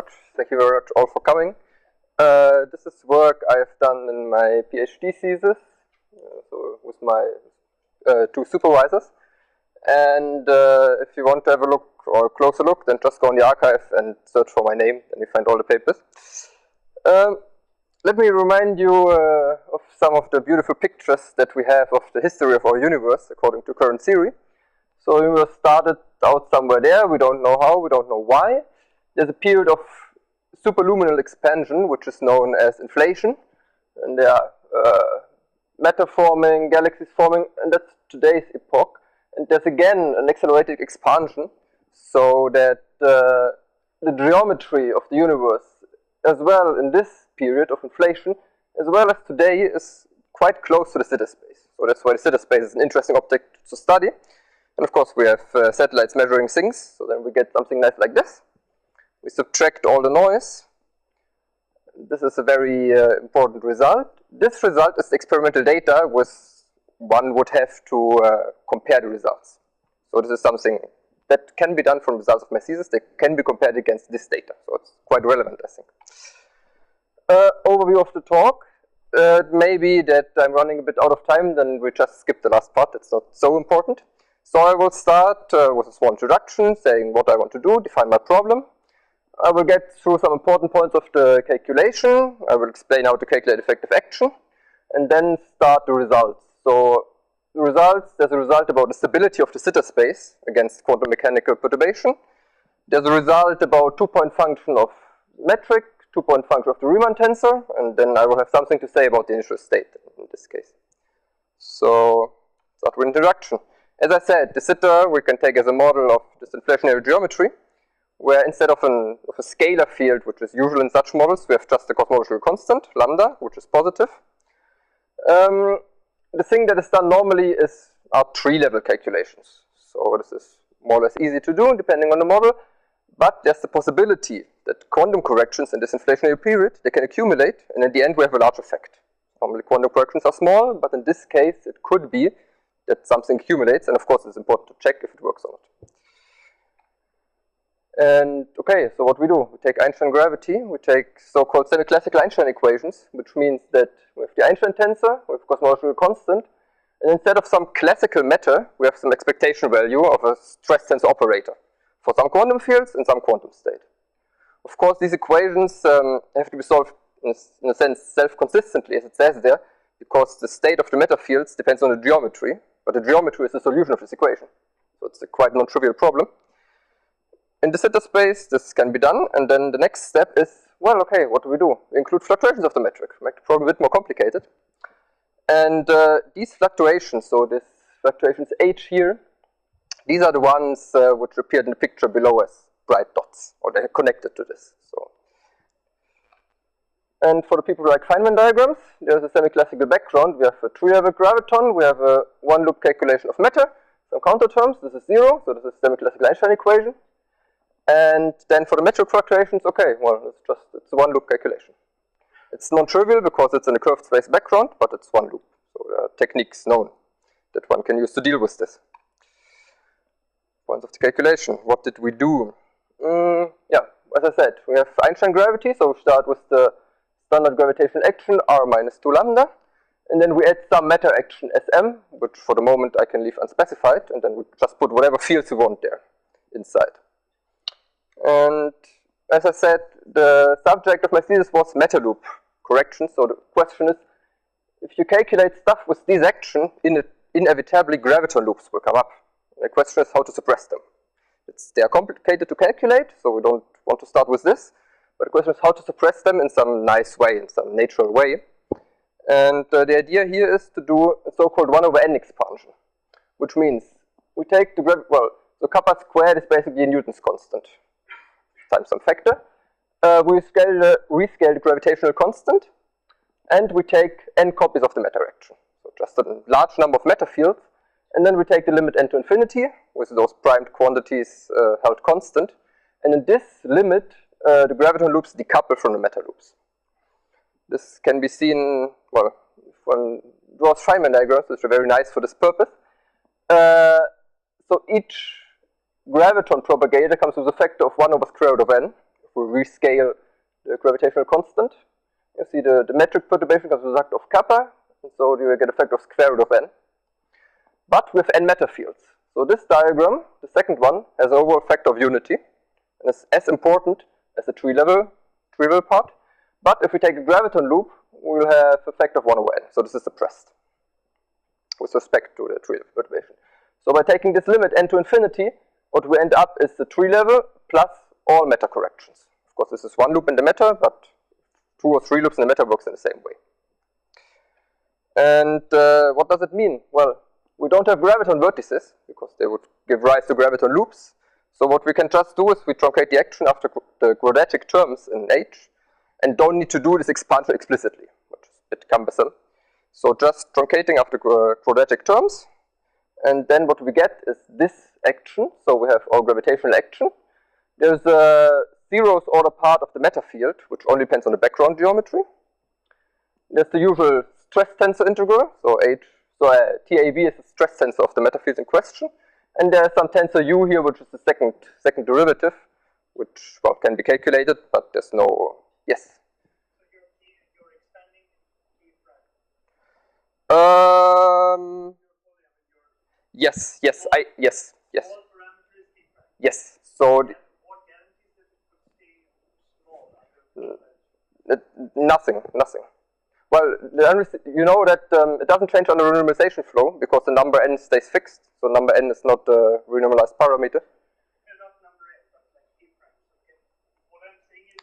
much. Thank you very much all for coming. This is work I've done in my PhD thesis, so with my two supervisors. And if you want to have a look or a closer look, then just go on the archive and search for my name, and you find all the papers. Let me remind you of some of the beautiful pictures that we have of the history of our universe according to current theory. So the universe started out somewhere there, we don't know how, we don't know why. There's a period of superluminal expansion, which is known as inflation. And there are matter forming, galaxies forming, and that's today's epoch. And there's again an accelerated expansion, so that the geometry of the universe, as well in this period of inflation, as well as today, is quite close to the Sitter space. So that's why the Sitter space is an interesting object to study. And of course we have satellites measuring things, so then we get something nice like this. We subtract all the noise. This is a very important result. This result is experimental data with one would have to compare the results. So this is something that can be done from results of my thesis. They can be compared against this data, so it's quite relevant, I think. Overview of the talk. Maybe that I'm running a bit out of time, then we just skip the last part. It's not so important. So I will start with a small introduction, saying what I want to do, define my problem. I will get through some important points of the calculation. I will explain how to calculate effective action, and then start the results. So the results, there's a result about the stability of the Sitter space against quantum mechanical perturbation. There's a result about two-point function of metric, two-point function of the Riemann tensor, and then I will have something to say about the initial state in this case. So start with introduction. As I said, the Sitter we can take as a model of this inflationary geometry, where instead of a scalar field, which is usual in such models, we have just a cosmological constant, lambda, which is positive. The thing that is done normally are tree-level calculations. So this is more or less easy to do, depending on the model. But there's the possibility that quantum corrections in this inflationary period, they can accumulate, and in the end we have a large effect. Normally quantum corrections are small, but in this case it could be that something accumulates, and of course it's important to check if it works or not. And okay, so what we do, we take Einstein gravity, we take so-called semi-classical Einstein equations, which means that we have the Einstein tensor, we have cosmological constant, and instead of some classical matter, we have some expectation value of a stress tensor operator for some quantum fields and some quantum state. Of course, these equations have to be solved in a sense self-consistently, as it says there, because the state of the matter fields depends on the geometry, but the geometry is the solution of this equation. So it's a quite non-trivial problem. In the Sitter space, this can be done, and then the next step is, well, okay, what do? We include fluctuations of the metric, make the problem a bit more complicated. And these fluctuations, so these fluctuations H here, these are the ones which appeared in the picture below as bright dots, or they're connected to this. So, and for the people who like Feynman diagrams, there's a semi-classical background. We have a tree-level graviton, we have a one-loop calculation of matter, some counter terms, this is 0, so this is semi-classical Einstein equation. And then for the metric fluctuations, okay, well, it's a one-loop calculation. It's non-trivial because it's in a curved space background, but it's one loop. So there are techniques known that one can use to deal with this. Points of the calculation. What did we do? Yeah, as I said, we have Einstein gravity, so we start with the standard gravitational action, r minus 2 lambda. And then we add some matter action, Sm, which for the moment I can leave unspecified, and then we just put whatever fields we want there inside. And as I said, the subject of my thesis was matter loop correction. So the question is, if you calculate stuff with these actions, inevitably graviton loops will come up. The question is how to suppress them. They are complicated to calculate, so we don't want to start with this. But the question is how to suppress them in some nice way, in some natural way. And the idea here is to do a so-called 1/n expansion, which means we take the so kappa squared is basically Newton's constant times some factor. We rescale the gravitational constant, and we take n copies of the matter action. So just a large number of matter fields, and then we take the limit n to infinity with those primed quantities held constant. And in this limit, the graviton loops decouple from the matter loops. This can be seen, well, if one draws Feynman diagrams, which are very nice for this purpose. So each graviton propagator comes with a factor of 1 over square root of n. if we rescale the gravitational constant, you see the metric perturbation comes as a result of kappa, and so you get a factor of square root of n. But with n matter fields. So this diagram, the second one, has an overall factor of unity, and is as important as the tree-level part. But if we take a graviton loop, we'll have a factor of 1 over n. So this is suppressed with respect to the tree-level perturbation. So by taking this limit n to infinity, what we end up is the tree-level plus all matter corrections. Of course, this is one loop in the matter, but 2 or 3 loops in the matter works in the same way. And what does it mean? Well, we don't have graviton vertices, because they would give rise to graviton loops. So what we can just do is we truncate the action after the quadratic terms in H, and don't need to do this expansion explicitly, which is a bit cumbersome. So just truncating after quadratic terms, and then what we get is this action. So we have our gravitational action. There's a zeroth order part of the matter field, which only depends on the background geometry. There's the usual stress tensor integral, so TAB is the stress tensor of the matter fields in question. And there's some tensor U here, which is the second derivative, which, well, can be calculated, but there's no, yes? So you're expanding T prime? Yes. All parameters T prime? Yes. So What guarantees that it could stay small? nothing. Well, you know that it doesn't change on the renormalization flow because the number n stays fixed. So number n is not a renormalized parameter. Yeah, not number n, but like T prime. Okay. What I'm saying is,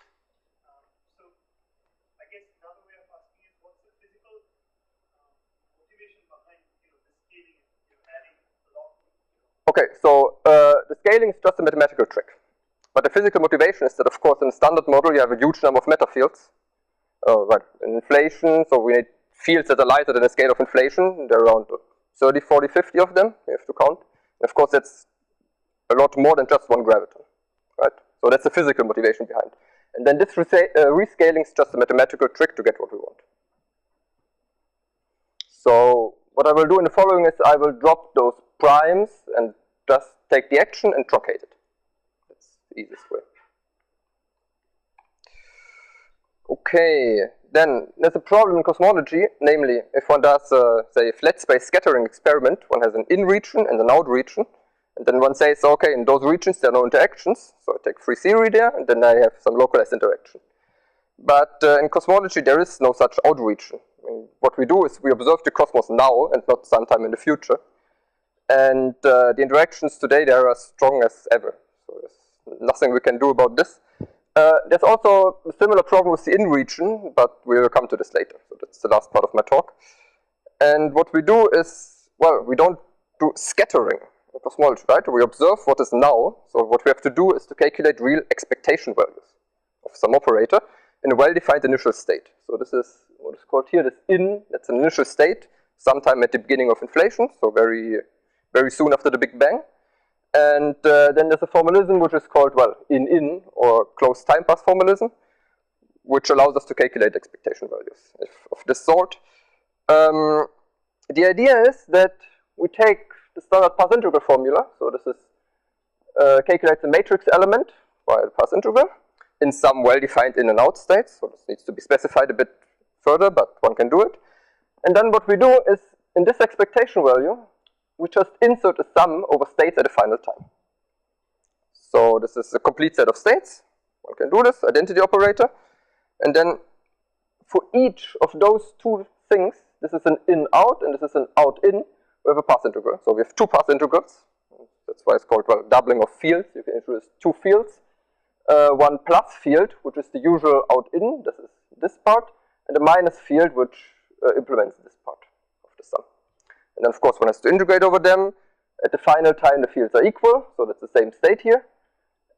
so I guess another way of asking is, what's the physical motivation behind the scaling? You're adding a lot. Okay, so the scaling is just a mathematical trick. But the physical motivation is that, of course, in a standard model, you have a huge number of matter fields. Right, in inflation, so we need fields that are lighter than the scale of inflation. There are around 30, 40, 50 of them, we have to count. And of course, that's a lot more than just one graviton, right? So that's the physical motivation behind. And then this rescaling is just a mathematical trick to get what we want. So what I will do in the following is I will drop those primes and just take the action and truncate it. That's the easiest way. Okay, then there's a problem in cosmology, namely if one does, say, a flat space scattering experiment, one has an in region and an out region, and then one says, okay, in those regions there are no interactions, so I take free theory there, and then I have some localized interaction. But in cosmology there is no such out region. I mean, what we do is we observe the cosmos now and not sometime in the future, and the interactions today they are as strong as ever, so there's nothing we can do about this. There's also a similar problem with the in region, but we'll come to this later. So that's the last part of my talk. And what we do is, well, we don't do scattering in cosmology, right? We observe what is now. So what we have to do is to calculate real expectation values of some operator in a well-defined initial state. So this is what is called here this in. That's an initial state, sometime at the beginning of inflation, so very, very soon after the Big Bang. And then there's a formalism which is called, well, in or closed time path formalism, which allows us to calculate expectation values of this sort. The idea is that we take the standard path integral formula, so this is calculates the matrix element by the path integral in some well-defined in and out states, so this needs to be specified a bit further, but one can do it. And then what we do is, in this expectation value, we just insert a sum over states at a final time. So this is a complete set of states. One can do this, identity operator. And then for each of those two things, this is an in-out and this is an out-in, we have a path integral. So we have two path integrals. That's why it's called, well, doubling of fields. You can introduce two fields. One plus field, which is the usual out-in, this is this part, and a minus field, which implements this part of the sum. And then, of course, one has to integrate over them. At the final time, the fields are equal, so that's the same state here.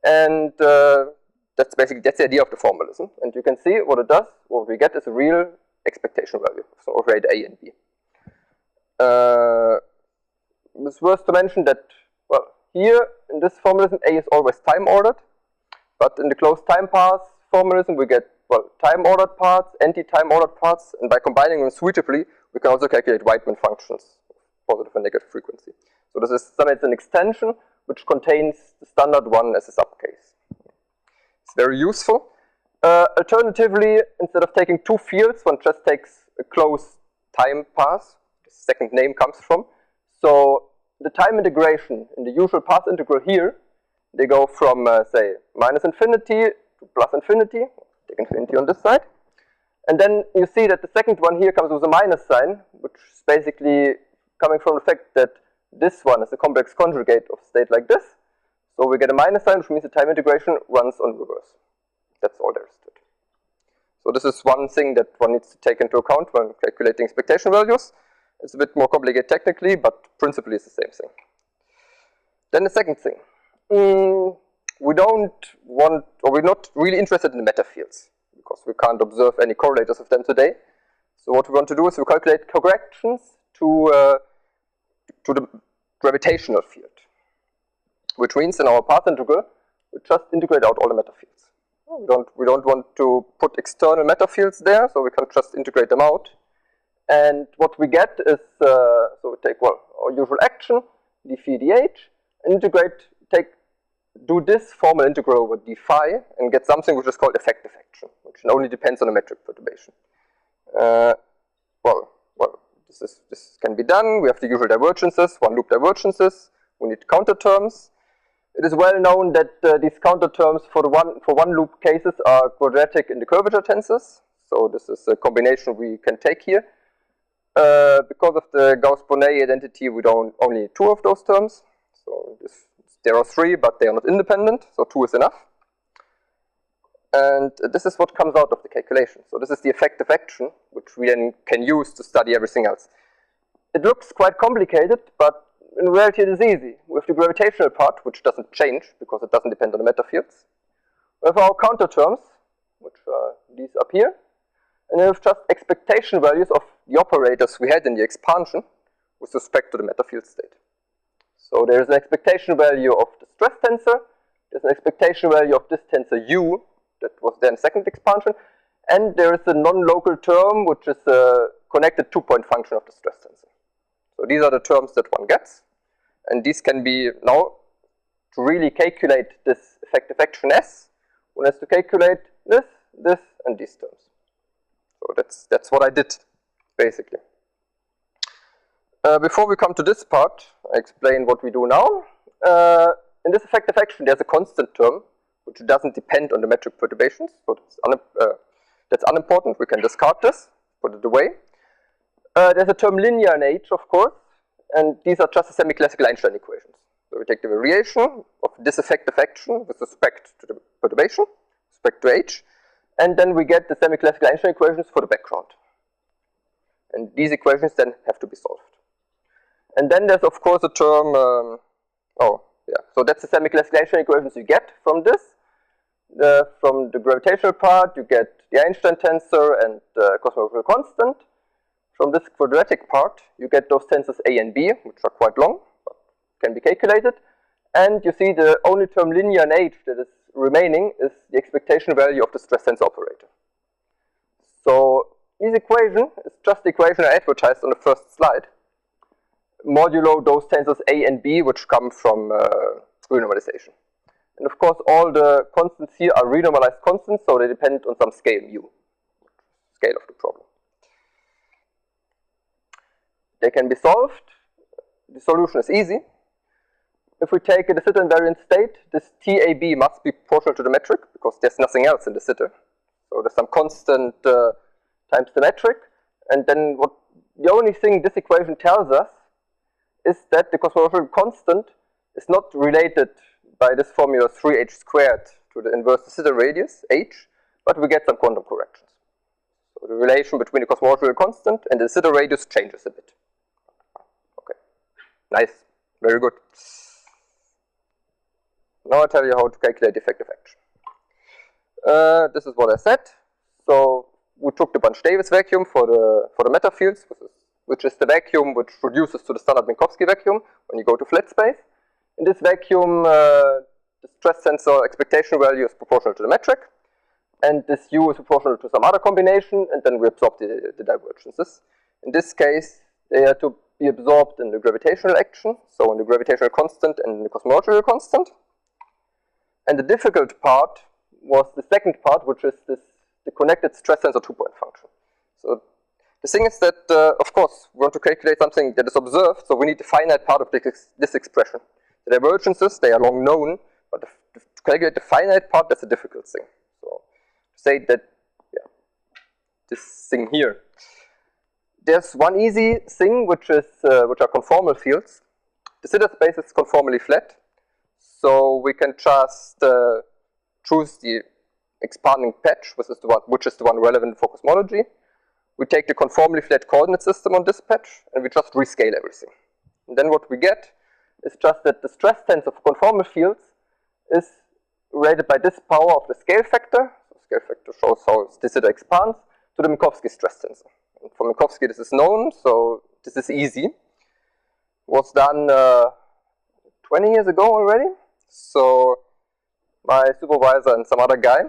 And that's the idea of the formalism. And you can see what it does. What we get is a real expectation value, so operator A and B. It's worth to mention that, well, here in this formalism, A is always time ordered. But in the closed time path formalism, we get, well, time ordered parts, anti-time ordered parts, and by combining them suitably, we can also calculate Weidmann functions, positive and negative frequency. So this is an extension which contains the standard one as a subcase. It's very useful. Alternatively, instead of taking two fields, one just takes a closed time path. The second name comes from. So the time integration in the usual path integral here, they go from, say, minus infinity to plus infinity. Take infinity on this side. And then you see that the second one here comes with a minus sign, which is basically coming from the fact that this one is a complex conjugate of state like this. So we get a minus sign, which means the time integration runs on reverse. That's all there is to it. So this is one thing that one needs to take into account when calculating expectation values. It's a bit more complicated technically, but principally it's the same thing. Then the second thing. We don't want, or we're not really interested in the matter fields, because we can't observe any correlators of them today. So what we want to do is we calculate corrections to the gravitational field, which means in our path integral, we just integrate out all the matter fields. We don't want to put external matter fields there, so we can just integrate them out. And what we get is, so we take, well, our usual action, d phi dh, and integrate, do this formal integral over d phi, and get something which is called effective action, which only depends on the metric perturbation. This can be done. We have the usual divergences, one loop divergences. We need counter terms. It is well known that these counter terms for one loop cases are quadratic in the curvature tensors. So this is a combination we can take here. Because of the Gauss-Bonnet identity, we don't only need two of those terms. So there are three, but they are not independent. So two is enough. And this is what comes out of the calculation. So this is the effective action, which we then can use to study everything else. It looks quite complicated, but in reality it is easy. We have the gravitational part, which doesn't change because it doesn't depend on the matter fields. We have our counter terms, which are these up here. And we have just expectation values of the operators we had in the expansion with respect to the matter field state. So there is an expectation value of the stress tensor. There's an expectation value of this tensor U, that was then second expansion, and there is a non-local term which is a connected two-point function of the stress tensor. So these are the terms that one gets, and these can be now, to really calculate this effective action S, one has to calculate this, and these terms. So that's what I did, basically. Before we come to this part, I explain what we do now. In this effective action, there's a constant term, which doesn't depend on the metric perturbations, so that's unimportant. We can discard this, put it away. There's a term linear in H, of course, and these are just the semi-classical Einstein equations. So we take the variation of this effective action with respect to the perturbation, with respect to H, and then we get the semi-classical Einstein equations for the background. And these equations then have to be solved. And then there's, of course, a term, so that's the semi-classical Einstein equations you get from this. From the gravitational part, you get the Einstein tensor and the cosmological constant. From this quadratic part, you get those tensors A and B, which are quite long, but can be calculated. And you see the only term linear in H that is remaining is the expectation value of the stress tensor operator. So this equation is just the equation I advertised on the first slide, modulo those tensors A and B, which come from renormalization. And of course, all the constants here are renormalized constants, so they depend on some scale mu, scale of the problem. They can be solved. The solution is easy. If we take a de Sitter invariant state, this TAB must be proportional to the metric, because there's nothing else in de Sitter. So there's some constant times the metric. And then the only thing this equation tells us is that the cosmological constant is not related by this formula 3h squared to the inverse de Sitter radius, h, but we get some quantum corrections. So the relation between the cosmological constant and the de Sitter radius changes a bit. Okay, nice, very good. Now I'll tell you how to calculate effective action. This is what I said. So we took the Bunch-Davis vacuum for the matter fields, which is the vacuum which reduces to the standard Minkowski vacuum when you go to flat space. In this vacuum, the stress tensor expectation value is proportional to the metric, and this U is proportional to some other combination, and then we absorb the divergences. In this case, they are to be absorbed in the gravitational action, so in the gravitational constant and the cosmological constant. And the difficult part, was the second part, which is the connected stress tensor two-point function. So the thing is that, of course, we want to calculate something that is observed, so we need the finite part of this expression. The divergences, they are long known, but to calculate the finite part, that's a difficult thing. So to say that, yeah, this thing here. There's one easy thing, which are conformal fields. The zeta space is conformally flat, so we can just choose the expanding patch, which is the one relevant for cosmology. We take the conformally flat coordinate system on this patch, and we just rescale everything. And then what we get is just that the stress tensor for conformal fields is rated by this power of the scale factor. So scale factor shows how the zeta expands to the Minkowski stress tensor. And for Minkowski, this is known, so this is easy. Was done 20 years ago already. So my supervisor and some other guy.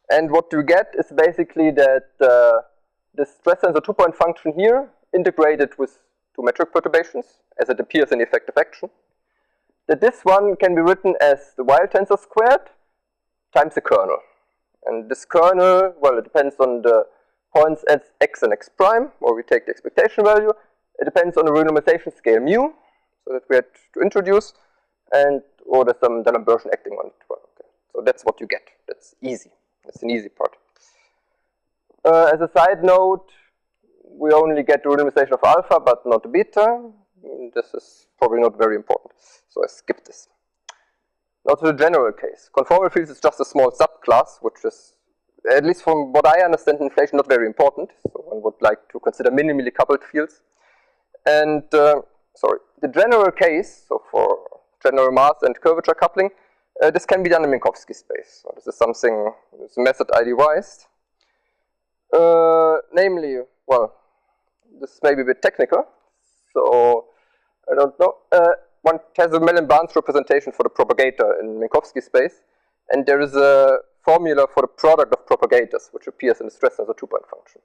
And what you get is basically that the stress tensor two-point function here integrated with two metric perturbations, as it appears in the effective action. That this one can be written as the Weyl tensor squared times the kernel. And this kernel, well, it depends on the points at x and x prime, where we take the expectation value. It depends on the renormalization scale mu, so that we had to introduce, and or there's some D'Alembert acting on it. Well, okay. So that's what you get. That's easy. That's an easy part. As a side note, we only get the renormalization of alpha, but not beta. This is probably not very important, so I skip this. Now to the general case. Conformal fields is just a small subclass, which is, at least from what I understand in inflation, not very important. So one would like to consider minimally coupled fields. And, the general case, so for general mass and curvature coupling, this can be done in Minkowski space. So this is something, this method I devised. Namely, well, this may be a bit technical, so I don't know. One has a Mellin-Barnes representation for the propagator in Minkowski space, and there is a formula for the product of propagators, which appears in the stress tensor two-point function.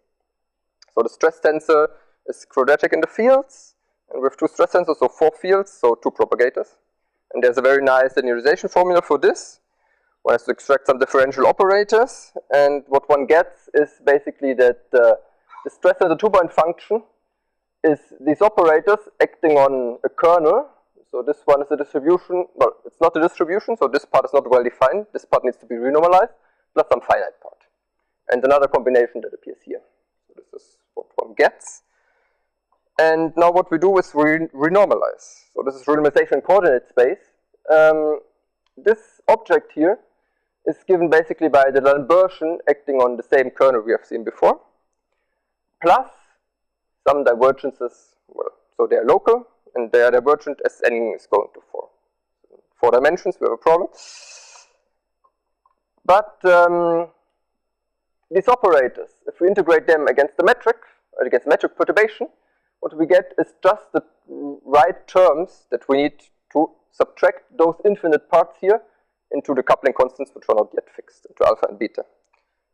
So the stress tensor is quadratic in the fields, and we have two stress tensors, so 4 fields, so 2 propagators. And there's a very nice linearization formula for this. One has to extract some differential operators, and what one gets is basically that the stress tensor two-point function is these operators acting on a kernel. So this one is a distribution, well, it's not a distribution, so this part is not well defined. This part needs to be renormalized, plus some finite part. And another combination that appears here. So this is what one gets. And now what we do is renormalize. So this is renormalization in coordinate space. This object here is given basically by the D'Alembert acting on the same kernel we have seen before, plus some divergences, well, so they are local, and they are divergent as n is going to 4. 4 dimensions, we have a problem. But these operators, if we integrate them against the metric, or against metric perturbation, what we get is just the right terms that we need to subtract those infinite parts here into the coupling constants, which are not yet fixed, into alpha and beta.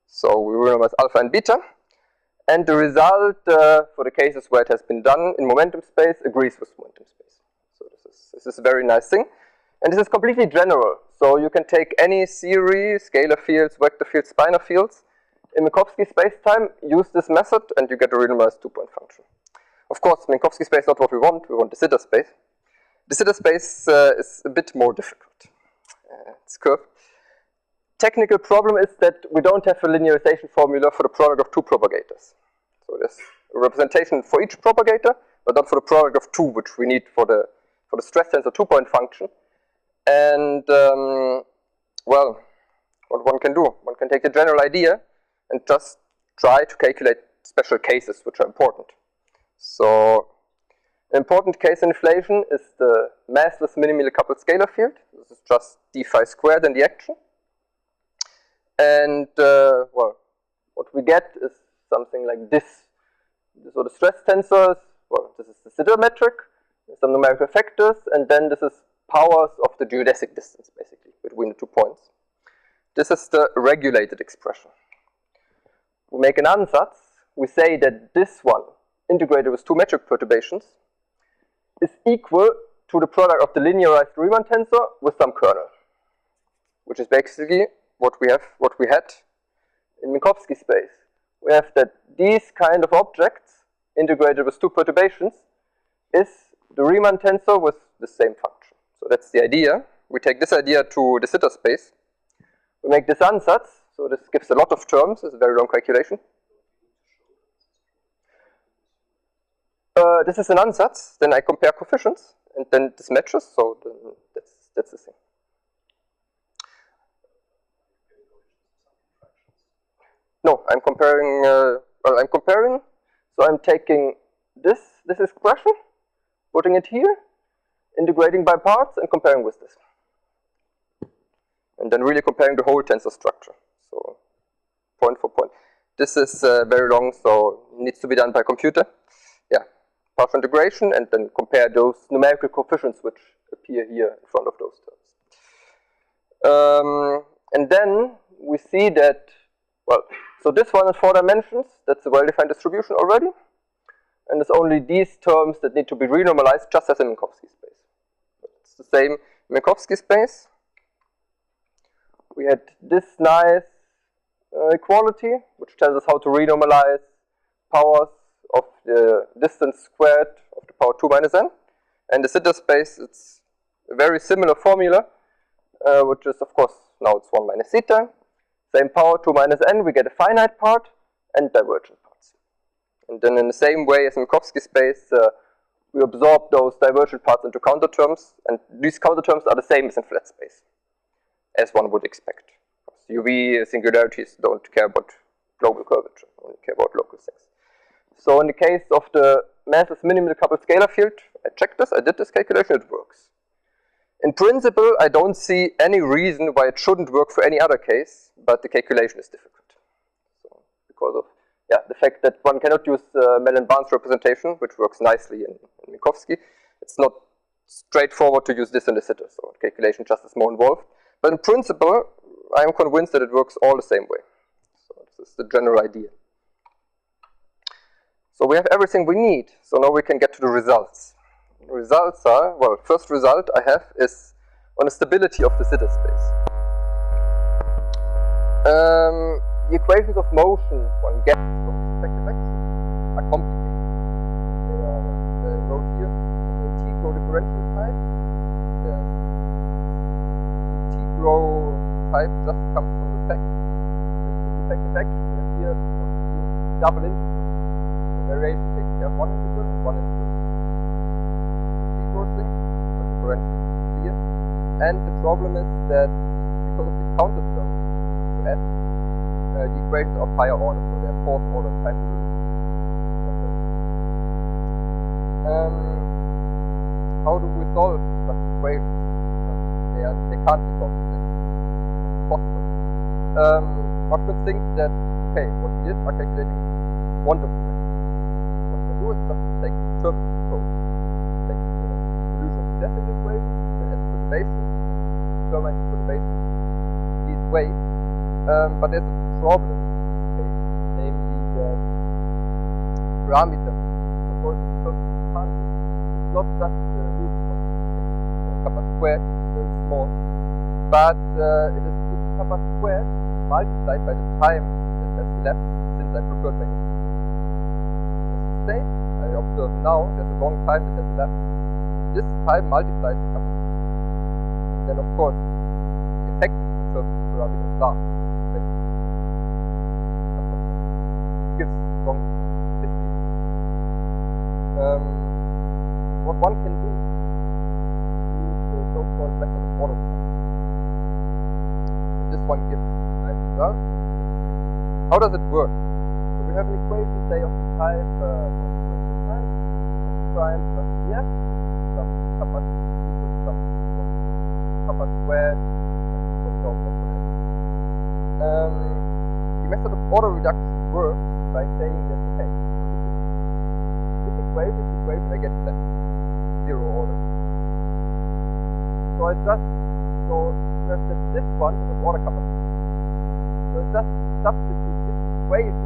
So we renormalize alpha and beta, and the result for the cases where it has been done in momentum space agrees with momentum space. So this is a very nice thing, and this is completely general. So you can take any series, scalar fields, vector fields, spinor fields in Minkowski spacetime, use this method, and you get a renormalized two-point function. Of course, Minkowski space is not what we want the zeta space. The zeta space is a bit more difficult. It's curved. Technical problem is that we don't have a linearization formula for the product of 2 propagators. So there's a representation for each propagator, but not for the product of 2, which we need for the stress tensor two-point function. And, well, what one can do, one can take the general idea and just try to calculate special cases which are important. So, an important case in inflation is the massless minimally coupled scalar field. This is just d phi squared in the action. And, well, what we get is something like this. So the stress tensors, well, this is the zeta metric, some numerical factors, and then this is powers of the geodesic distance, basically, between the 2 points. This is the regulated expression. We make an ansatz. We say that this one, integrated with 2 metric perturbations, is equal to the product of the linearized Riemann tensor with some kernel, which is basically what we had in Minkowski space. We have that these kind of objects integrated with two perturbations is the Riemann tensor with the same function. So that's the idea. We take this idea to de Sitter space. We make this ansatz, so this gives a lot of terms, it's a very long calculation. This is an ansatz, then I compare coefficients, and then this matches, so then that's the thing. No, I'm comparing, so I'm taking this expression, putting it here, integrating by parts, and comparing with this. And then really comparing the whole tensor structure, so point for point. This is very long, so it needs to be done by computer. Yeah, partial integration, and then compare those numerical coefficients which appear here in front of those terms. And then we see that, well, so this one is 4 dimensions, that's a well-defined distribution already. And it's only these terms that need to be renormalized just as in Minkowski space. It's the same in Minkowski space. We had this nice equality, which tells us how to renormalize powers of the distance squared of the power 2 minus n. And the Sitter space, it's a very similar formula, which is, of course, now it's 1 minus theta. Same power, 2 minus n, we get a finite part and divergent parts. And then in the same way as in Minkowski space, we absorb those divergent parts into counter terms, and these counter terms are the same as in flat space, as one would expect. UV singularities don't care about global curvature, only care about local things. So in the case of the massless minimally coupled scalar field, I checked this, I did this calculation, it works. In principle, I don't see any reason why it shouldn't work for any other case, but the calculation is difficult. So, because of the fact that one cannot use Mellon-Barnes representation, which works nicely in Minkowski, it's not straightforward to use this in de Sitter, so calculation just is more involved. But in principle, I am convinced that it works all the same way. So this is the general idea. So we have everything we need, so now we can get to the results. The results are, well, first result I have is on the stability of the Sitter space. The equations of motion one gets from the effective action are complicated. They wrote here the tigt-group differential type. The tigt-group type just comes from the fact that the effective action here double integral. The variation takes care of one integral and one integral. Thing, the differential is clear. And the problem is that because of the counter terms to add, the equations are of higher order, so they are fourth order time derivatives. How do we solve such equations? They can't be solved. It's possible. One could think that, okay, what we did are calculating quantum differential. What we can do is just take terms of the code. Definite equation, then as perturbations, determine perturbations these ways. But there's a problem in this case, namely that parameter control the term can't be. It's not just the root of kappa squared, it's very small, but it is kappa squared multiplied by the time that has elapsed since I prepared my initial state. I observe now there's a long time that has elapsed. This time multiplies the kappa. And then, of course, the effective determinant parameter is large. Gives strong history. What one can do is use the so-called method of order reduction. This one gives nice results. How does it work? So we have an equation, say, of the type prime plus df. Kappa equals kappa squared the method of order reduction works by saying that, okay, this equation is the equation I get left, zero order. So I just, this one is an order kappa. So I just substitute this equation.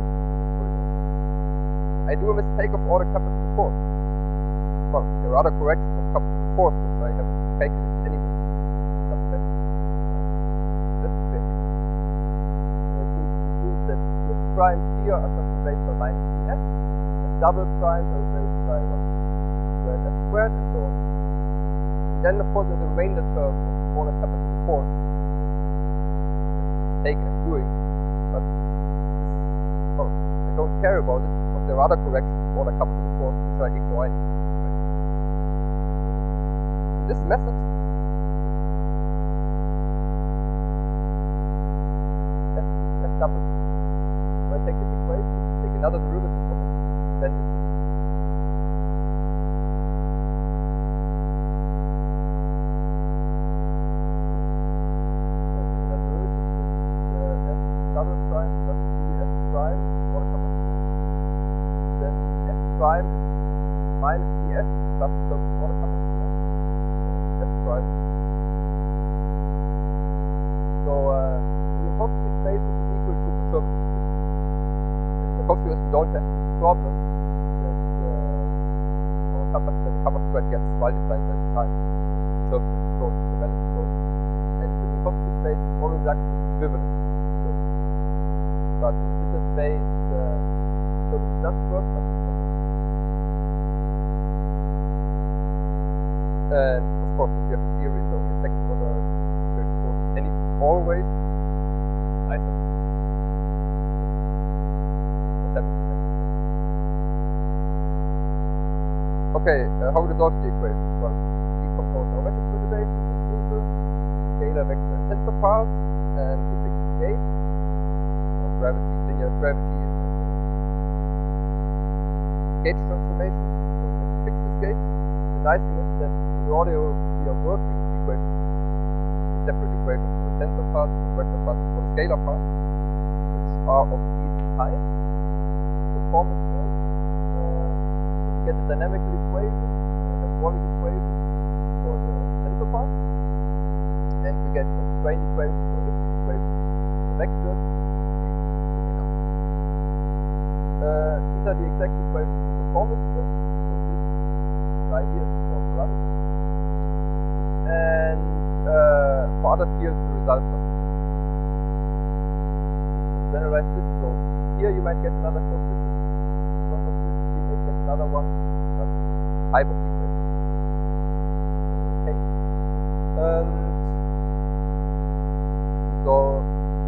I do a mistake of order kappa to the fourth. Well, there are other corrections of kappa to the fourth, which I haven't calculated anyway. That's basic. prime here are just replaced by minus df, and double prime are replaced by 1 squared f squared, and so on. And then, of course, the remainder term of smaller capital force is taken and doing, but well, I don't care about it because there are other corrections of smaller capital force which I ignore anyway. Right? This method f double. When I take this equation, take another derivative of it, then this is double prime plus df prime smaller capital force. Then f prime is minus df plus term smaller capital force. F prime. So the Minkowski space is equal to perturbable. Minkowski we don't have this problem that the kappa squared gets multiplied by the time perturbable growth, the balance growth. And the Minkowski space is always actually equivalent. But in this space, so it does work, but it's not. And of course, if you have a series of a second order equation, and it's always isolated. Okay, how to resolve the equation? Well, decompose our vector perturbation as usual, scalar vector and tensor parts, and we fix the gauge. Gravity, linear gravity is gauge transformation. So we have to fix this gauge. The nice thing is that in order we are working the equation, the separate equations for the tensor parts and the vector parts for the scalar parts, which are of these type. Performance here. We get a dynamical equation, a volume equation for the tensor parts, and we get a strain equation or elliptic equation for the vectors. These are the exact equations for performance field. So this guy here is for parameter. And for other fields, the results are generalize this. So here you might get another coefficient. You may get another one. Type of equation. Okay. So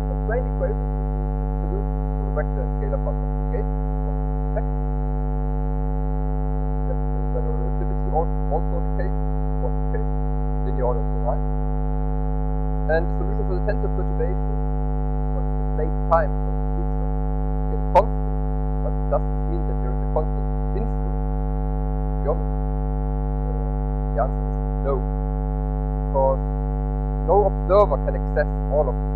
the strain equation is the solution for the vector and scalar part of the gauge. That's the general relativity also the case, for the case linear order of the lines. And the solution for the tensor perturbation for the late time for the future is constant, but does this mean that there is a constant influence in geometry? The answer is no, because no observer can access all of this.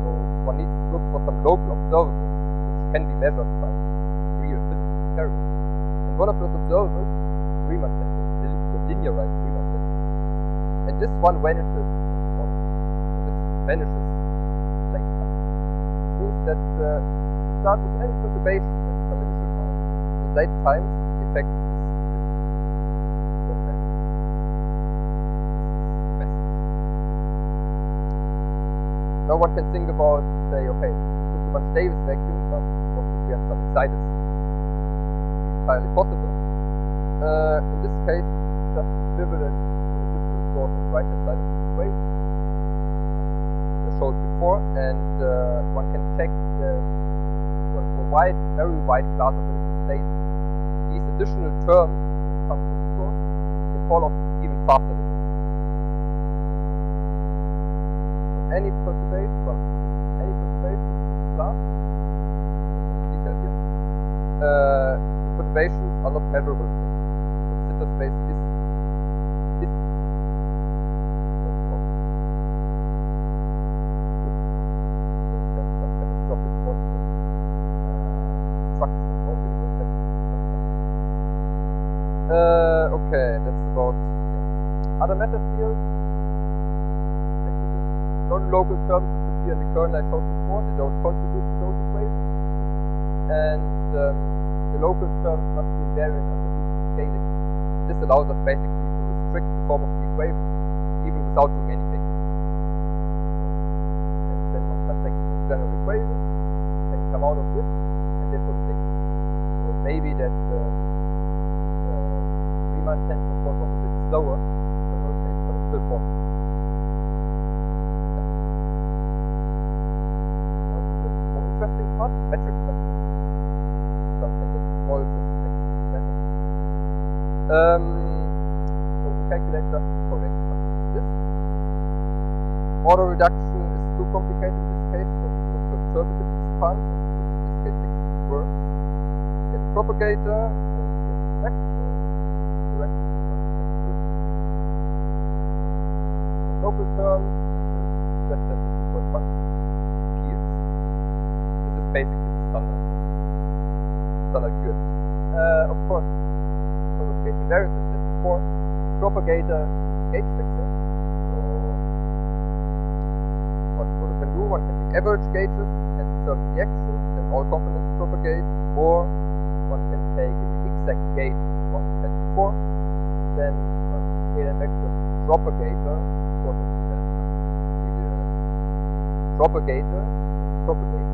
So one needs to look for some local observables can be measured by real physical experiments. And one of those observables is Riemann tensor, the linearized Riemann tensor. And this one vanishes late time. Which means that start with any perturbation at some initial time. At late times, the effect is now one can think about, say, okay, Davis vacuum, but we have some excited entirely possible. In this case, it's just equivalent to the different source on the right hand side of this equation I showed before, and one can check for very wide class of initial states. These additional terms come from the source, they fall off even faster than this. Any perturbation class. Perturbations are not measurable. The Sitter space is some catastrophic quantum structure of okay, that's about other method fields. Non-local terms which appear in the kernel I showed before, they don't contribute to those equations. And the local terms must be invariant under Newton's scaling. This allows us basically to restrict the form of the equation even without doing anything. And then one can take the general equation can come out of this, and therefore predict. So maybe that Riemann tensor falls off a bit slower than most cases, but it's still falling. More interesting part, metric function. Something that small just actually better. So we calculate the correlation function. This order reduction is too complicated in this case, so we do perturbative expansion, which in this case actually works. Get a propagator, and get direction, local term, just that the two-point function appears. This is basically the standard QFT. Of course, for the gauge invariance, as I said before, propagator gauge fixing. So what one can do, one can take average gauges and determine the action, then all components propagate, or one can take the exact gauge one had before, then scale back to a propagator. Propagator, propagate,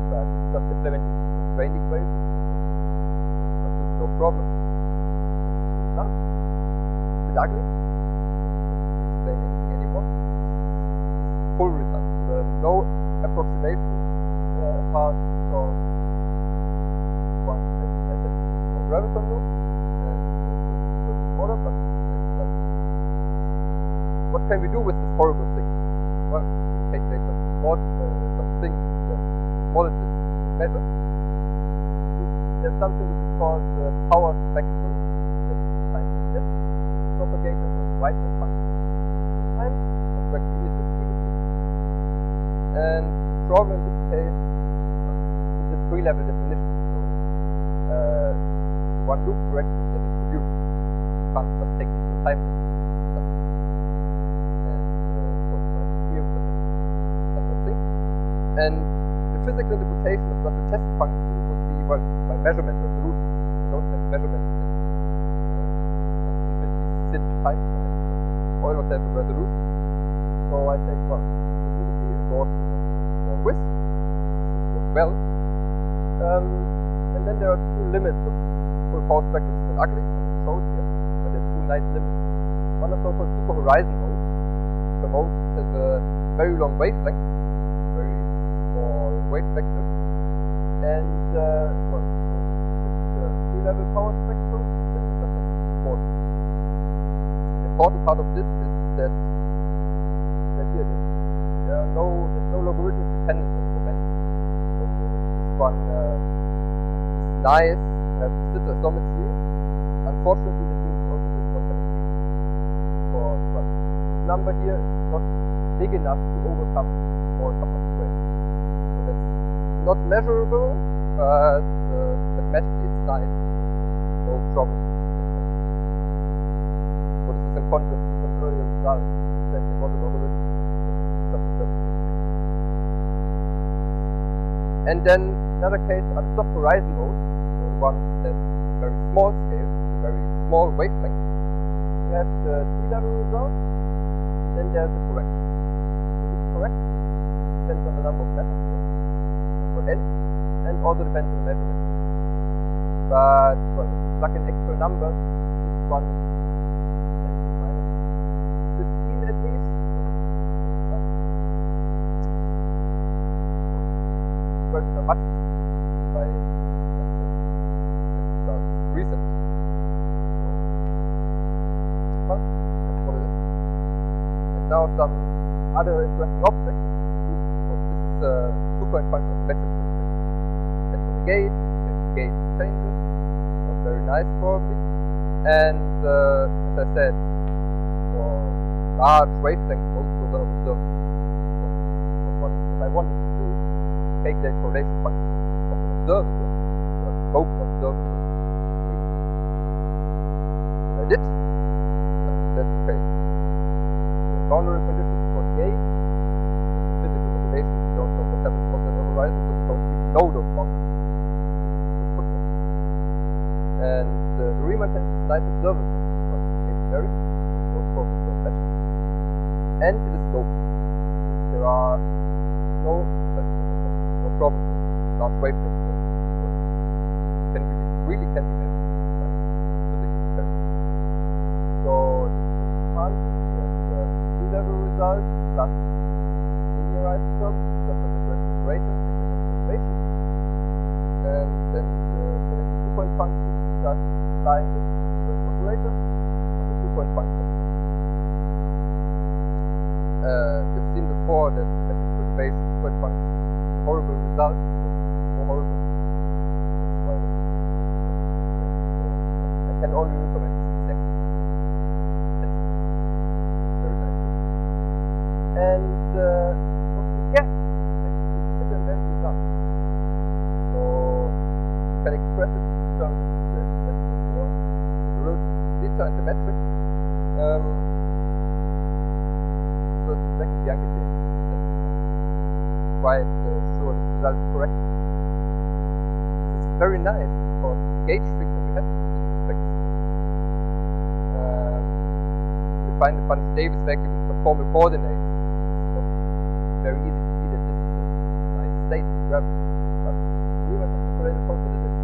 but it's just implementing the constraint equation. It's no problem. It's a bit ugly. Explain anything anymore. Full result. No approximation part of one method of graviton loop and order, but what can we do with this horrible thing? Well, we calculate something that homologists measure. There's something which is called the power spectrum that defines this. Propagator is right hand function times correct indices negative. And the problem in this case is a three-level definition. So one loop corrects the distribution. You can't just take it to the time. And the physical interpretation of such a test function would be, well, by measurement resolution. You don't have measurement in infinitely thin types. Always have a resolution. So I take, well, immediately a Gaussian small width, which works well. And then there are two limits of full power spectrum. It's still ugly, as shown here, but there are two nice limits. One is so-called super horizon mode. The mode has a very long wavelength, wave vector, and well, it's three-level power spectrum. That's important. The important part of this is that here there's no logarithmic dependence on the momentum. So this one is nice, has zit isometry. Unfortunately, that means also this one cannot see. For well, this number here is not big enough to overcome small kappa square. Not measurable, but mathematically it's nice. No problem. So this is in contrast to some earlier results that the model logarithm just perfect. And then another case are sub-horizon modes, the ones that very small scale, very small wavelength. You have the three-level result, and then there's the correction. So this correction depends on the number of methods. N, and also depends on the measurement. But well, if you plug in actual numbers, this one is -15 at least. But much by results recently. So, well, that's what it is. And now some other interesting objects. This is a two-point function of metric. Gauge changes, not very nice probably, and as I said, for large wavelength modes, those are observed. What I wanted to do is take the correlation function of an observable, or a local observable. And I did. That's okay. So boundary conditions for gauge, physical observation, we don't know what happens on the horizon, so we don't even know those boundaries. And the Riemann tensor is nice observable, and it is local. There are no problem with large wavelengths. Really can be measured by physical experiments. So this one is the two-level result plus linearized term plus the differential operator and the observation. And then the connected two-point function just applying the differential operator on the two-point function. You've seen before that the metric perturbation two-point function is a horrible result, so it's more horrible. That's why I can only recommend this exact test. It's very nice. And what we get is actually sit and then result. So you can express it in terms of the derivative zeta and the metric. So it's exactly the Bianchi sense. Quite sure this result is correct. This is very nice because gauge fix that we have in respect. We find a bunch Davis vacuum in conformal coordinates. So very easy to see that this is a nice state of gravity. But we were talking about the that it is.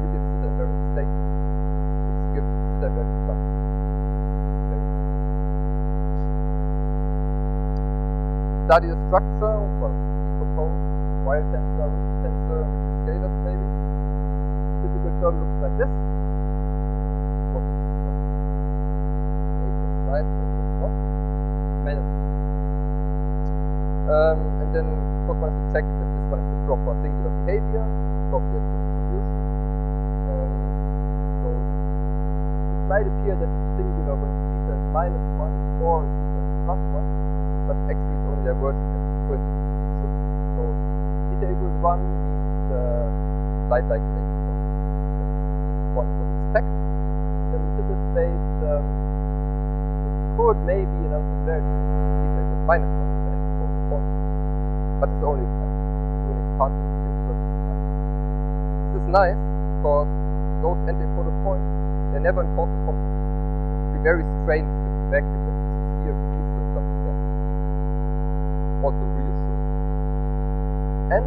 We give theta a very state, which gives theta very flux. Study the structure, well, decompose wild tensor, root tensor, which is scalars maybe. Typical term looks like this. Maybe it's nice, maybe it's not. Manage. And then of course one has to check that this one has the proper singular behavior, appropriate distribution. So it might appear that it's singular when theta is -1 or theta is +1. But actually it's only divergent at the coincidence. So theta equals 1 means light like this. That's what we expect. Then in this space, it could maybe an unpolarity theta equals -1 and equal to 1. But it's only when it's part of the space. This is nice because those antipolar points, they're never in causal contact. It would be very strange if the vacuum that you should see or something there. Also reassuring. And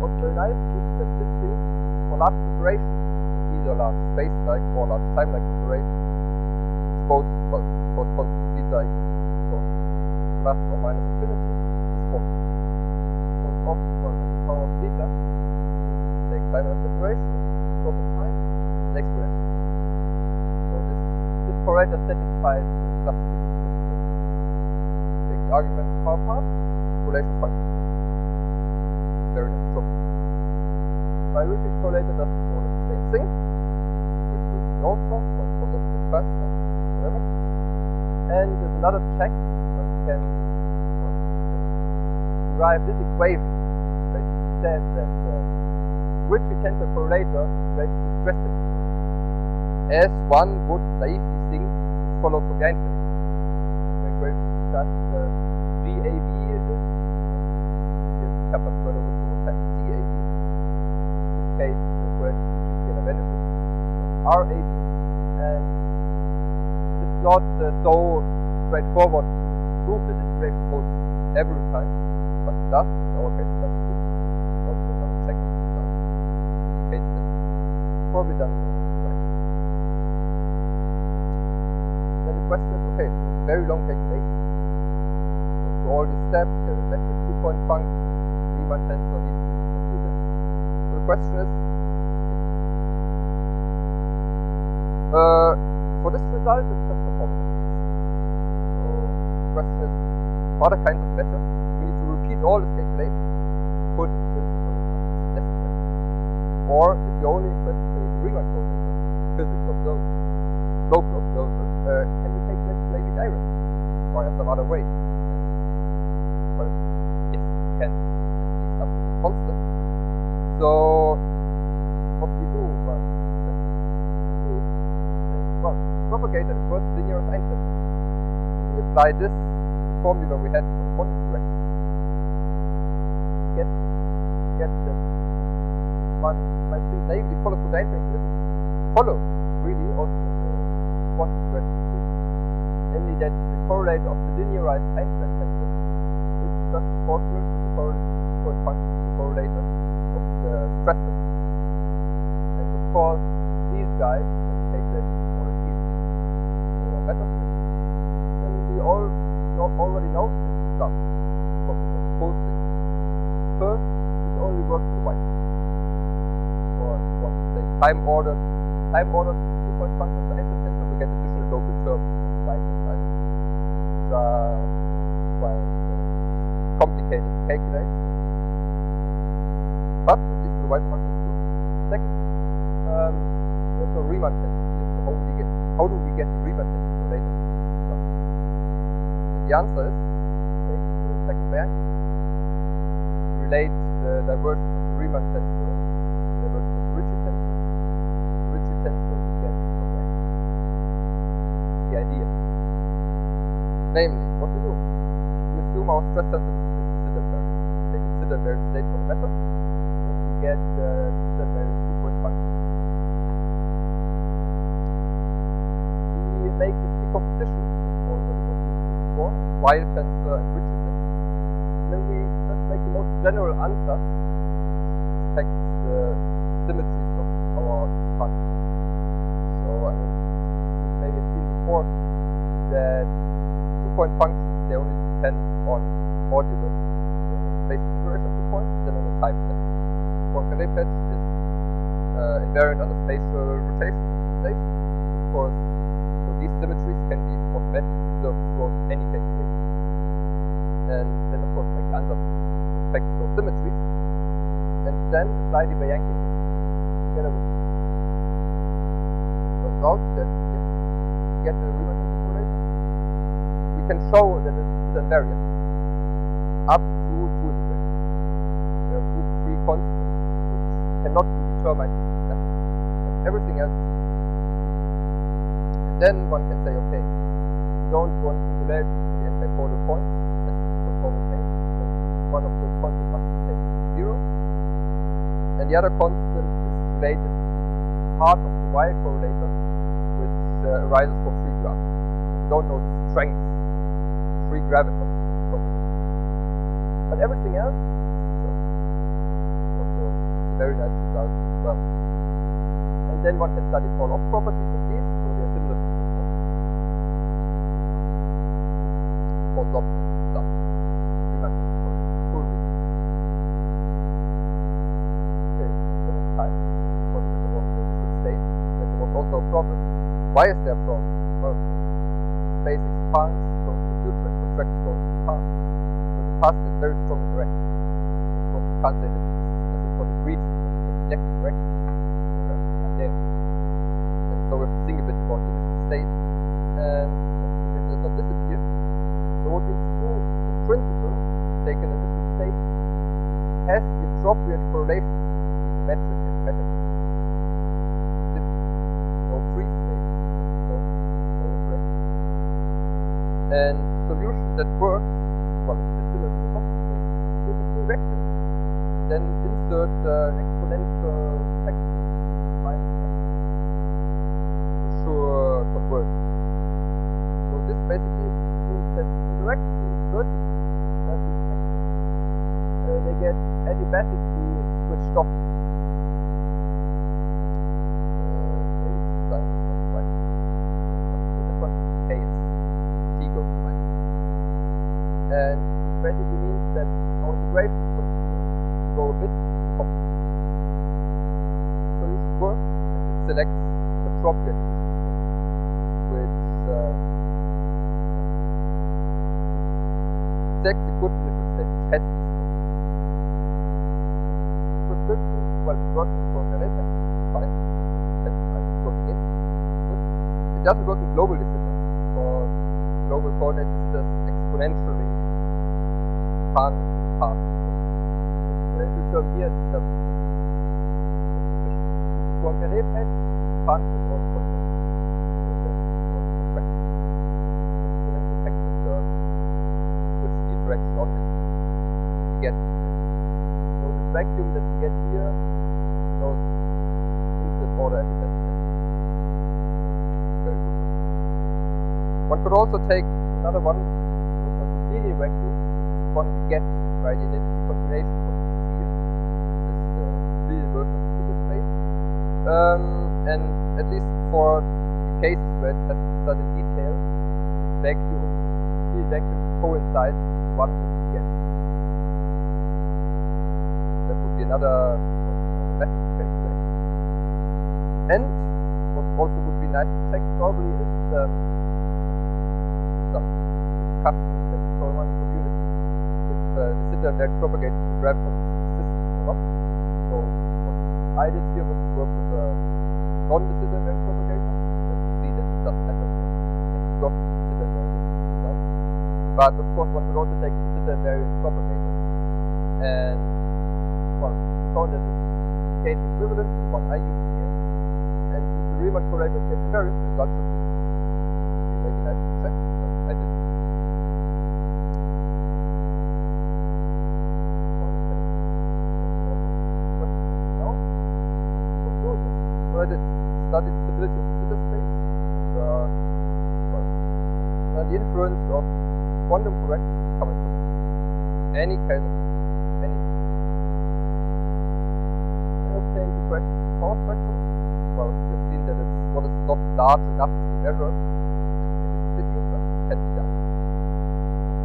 what's very nice is that this thing for large separation, either large space-like or large time-like separation, which both corresponds to theta equals plus or minus infinity, is formed. So off for the power of theta, take time-like separation, over time, is exponential. So this operator satisfies classification. Take the arguments power part. Correlation function. It's very nice problem. My rigid correlator does more or less the same thing, which we see also, but for the first time, whatever. And there's another check, one can derive this equation, which basically says that rigid tensor correlator is basically stress tensor, as one would naively think follow from the Einstein. The equation is just GAB kappa squared over 2 times TAB. In this case, the equation scalar vanishes. RAB. And it is not so straightforward to prove that this relation holds every time, but it does. In our case, it does too. Also, another check indicates that it's probably done right. Then the question is, okay, so it's a very long calculation. So all these steps, the metric two-point function, Riemann tensor needs to be computed. So the question is, for this result, it's just a formula. So the question is, for other kinds of matter, we need to repeat all this calculation, put it in principle if necessary. Or if you're only interested in the Riemann calculator, physical observer, local observer, can we calculate it maybe direct or in some other way? Well, yes, you can. At least up to the constant. So what we do? Well, propagate at first linear as Einstein. We apply this formula we had for the quantum direction. Get that one might think naively follows what Einstein did. Follows really also the quantum direction too. Namely that the correlator of the linearized Einstein tensor is just proportional to the correlator stress them. And of course, these guys can calculate more or less easily. So metaphysics, then we all already know this stuff from the full thing. First, it only works for white. Or if you want to say time-ordered two-point function for ancient tensor, we get additional local terms on the right-hand side, which are quite complicated to calculate. But at least the white function is good. Second, there's no Riemann tensor here, so how do we get the Riemann tensor for later? And the answer is, take the second variant, relate the divergence of the Riemann tensor, the divergence of the Ritchie tensor. The Ritchie tensor we get from that. This is the idea. Namely, what we do? We assume our stress tensor is the Sitter variant. Take the Sitter variant state for the matter, and we get the Sitter variant two-point function. We make the decomposition, as already was used before, Weil tensor and Ritchie tensor. Then we just make the most general ansatz, which affects the symmetries of our function. So maybe you've seen before that two-point functions, they only depend on modulus, the spatial separation of the points, then on the type set. Poincaré patch is invariant under spatial rotation optimization. Of course, so these symmetries can be automatically observed throughout any calculation. And then of course make the answer respect to those symmetries, and then apply the Bianchi together with it. Turns out that yes, we get the Riemann tensor correlation. We can show that it is invariant up to two integrations. There are two free constants which cannot be determined with this method, but everything else is. And then one can say, okay, we don't want singularity for the antipolar points. One of those constants must be taken to 0, and the other constant is related to part of the Y correlator, which arises from free graphs. We don't know the strength, free graviton, but everything else is determined. Also, it's a very nice result as well. And then one can study fall-off properties of these, so they are similar to before. Falls-off stuff. Time because it was the initial state, that there was also a problem. Why is there a problem? Well, space expands going to the future and contracts going to the past. So the past is very strong in direction. Of course, we can't say that this is nothing for the breach, but the objective direction are there. And so we have to think a bit about the initial state, and it does not disappear. So what we do in principle, take an initial state, has the appropriate correlations metric and metaphor. No free space, no direction. And solution that works, well, it's similar to the computer. If it's directed, then insert an exponential factor to ensure convergence. So this basically means that the direction vertices they get adiabatically switched off. And this basically means that our integration will go a bit complicated. The solution works and it selects the appropriate which selects a good initial state which has this prescription. Well, it's working for Poincaré patch, it's fine. It's working in, it's good. It doesn't work in global decision because global coordinate is exponentially path. The exponential term here doesn't Poincaré patch function is also exponential factor serves switch the direction on it. We get so the vacuum that we get here goes instant order evidence. Very good. One could also take another one, which was a linear vacuum, which is one we get by the identity continuation from the sphere, which is the real and at least for the cases where it has to be done in detail, this vacuum, field vacuum coincides with one of the end. That would be another method to calculate. And what also would be nice to check probably is some discussion that's going on in the community. If the de Sitter invariant propagator to gravitons exists or not. So what I did here was to work with a non-de Sitter invariant propagator and to see that it doesn't matter. It's not de Sitter invariant. But of course one could also take the de Sitter invariant propagator and well, we found that it's case equivalent to what I use here. And since the Riemann correlator is case invariant, the result should be maybe nice to check. I did. So I did study the stability of the Sitter space and the influence of quantum corrections coming from any kind of any aeroplane correction power spectrum. Well, we've seen that it's what is not large enough to measure in its video, but it can be done.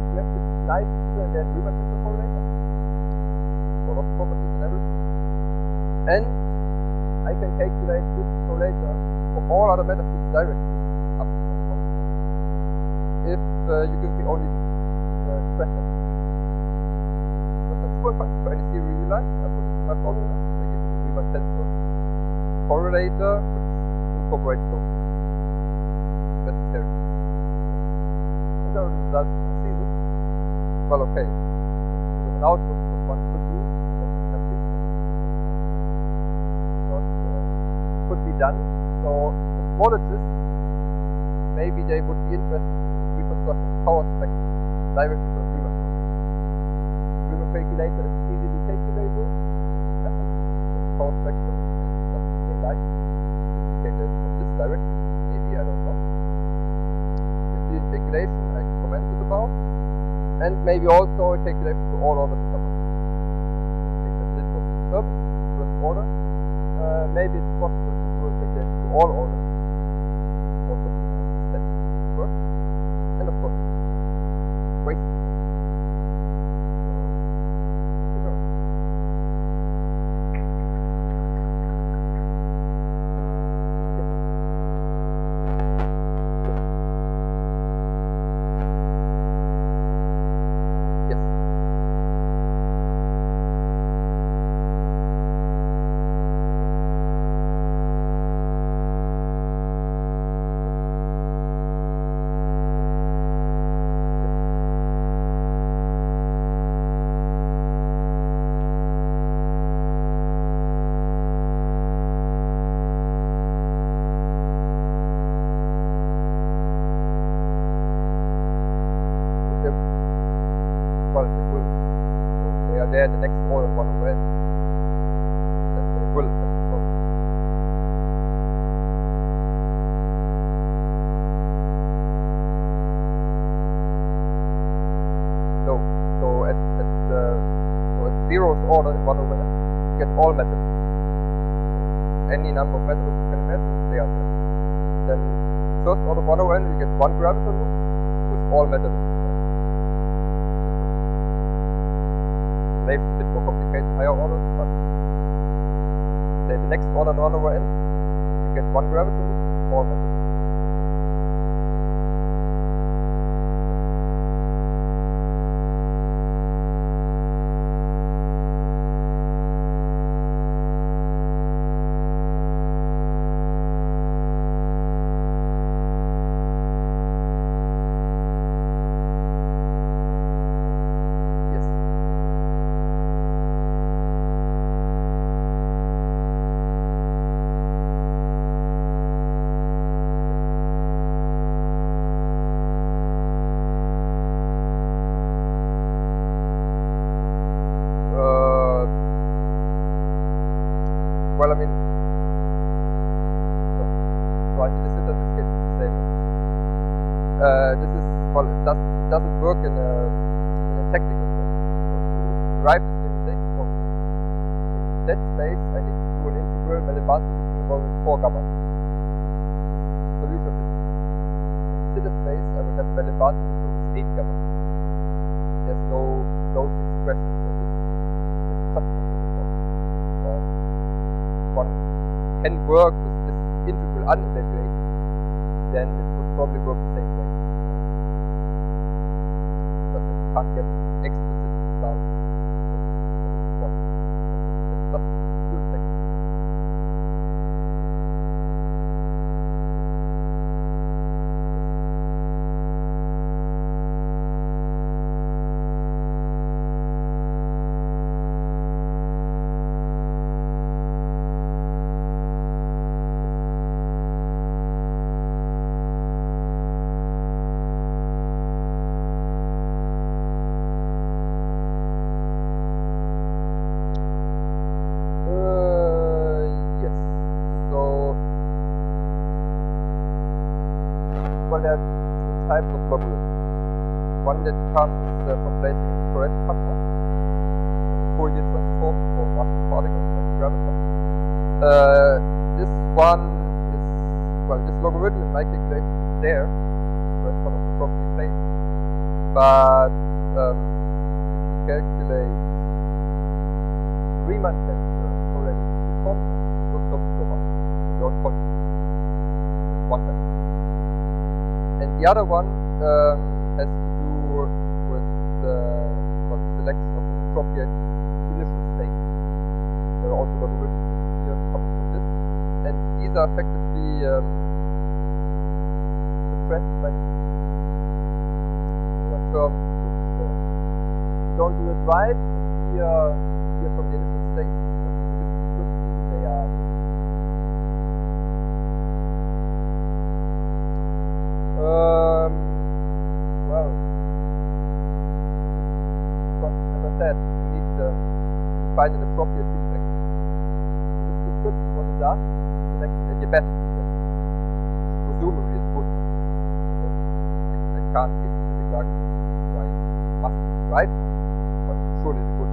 We have this nice and then Riemann tensor correlator, a lot of properties and everything. And I can calculate this correlator for all other matter fields directly up to the point. If you give me only pressure. So that's 2.5 for any theory you like. I put it in my formulas. I give you the Riemann tensor correlator, which incorporates those necessary. And the results you see this. Well, okay. With an output, what one could do, could be done. So cosmologists, maybe they would be interested in reconstructing power spectrum directly from Riemann. Riemann calculator is easily calculable. Power spectrum is something they like. Calculate from this directly, maybe, I don't know. The field calculation I commented about, and maybe also a calculation to all orders in common. Because this was determined, first order. Maybe it's possible to do a calculation to all orders. Also be an extension of this work. And of course, wasted. There the next order one over n. That they will. No. So at zeroth order in 1 over n, you get all metals. Any number of metals you can imagine, they are there. Then first order 1 over n, you get one graviton loop with all metals. Maybe it's a bit more complicated, higher orders, but say the next order 1 over n, you get one graviton with all metals. Well, I mean, so I think the Sitter in this case is the same. This is, well, it doesn't work in a technical sense. So to derive this realization formula, in that space I need to do an integral integral Malebranche involving 4 gamma. Solution is consider space, I would have Malebranche with 8 gamma. There's no close expression for this. It's just one can work with this integral unevaluated, then it would probably work the same way. Because you can't get explicit result for this one. It's just pure technique. Well, there are 2 types of logarithms. One that comes from placing a correct factor, Fourier transform for massive particles like graviton. This one is, well, this logarithm in my calculation is there, corresponding to properly placed. But if you calculate Riemann tensor already before, those terms so much. You don't contribute. That's one type. And the other one has to do with well, the selection of an appropriate initial state. There are also logarithms here coming from this. And these are effectively suppressed by terms which, if you don't do it right, here from the initial state. They are well, as I said, you need to find an appropriate feedback. This description was a dash, select a diabetic feedback, which presumably is good. I can't give specific arguments why it must be right, but surely it's good.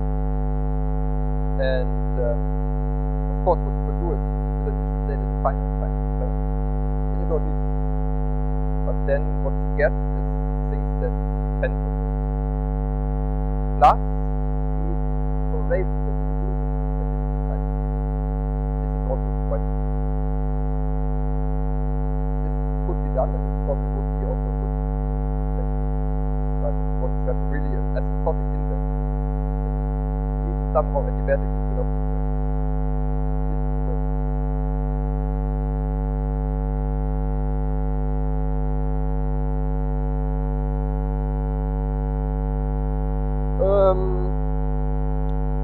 And of course, what you could do is consider the initial state as a finite time. And you don't need to. But then what you get is things that depend on it. Plus, these correlations that you do with this time. This is also quite good. This could be done, and it probably would be also good. But what you have really an asymptotic index. You need somehow adiabatic instead of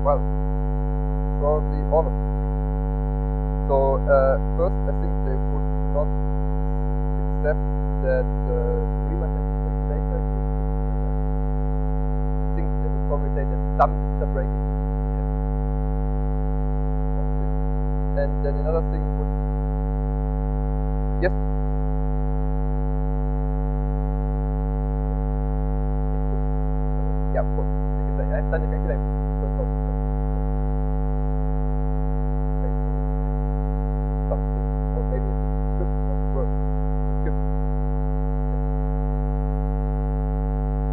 well, probably all of them. So first, I think they would not accept that Riemann calculator is I think they would probably say that some is breaking. And then another thing would yes. Yeah, of course. I've done the calculation. Something, or maybe a description of the word.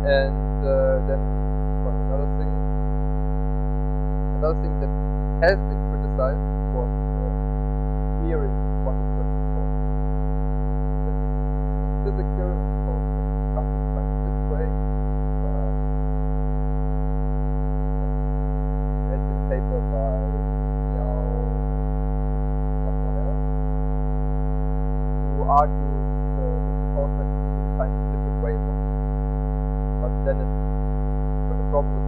And then another thing that has been criticized was smearing one equation. Physical, of course, can't be done this way. Paper by someone else, who argues that the concept can be defined in different ways. But then when the problem is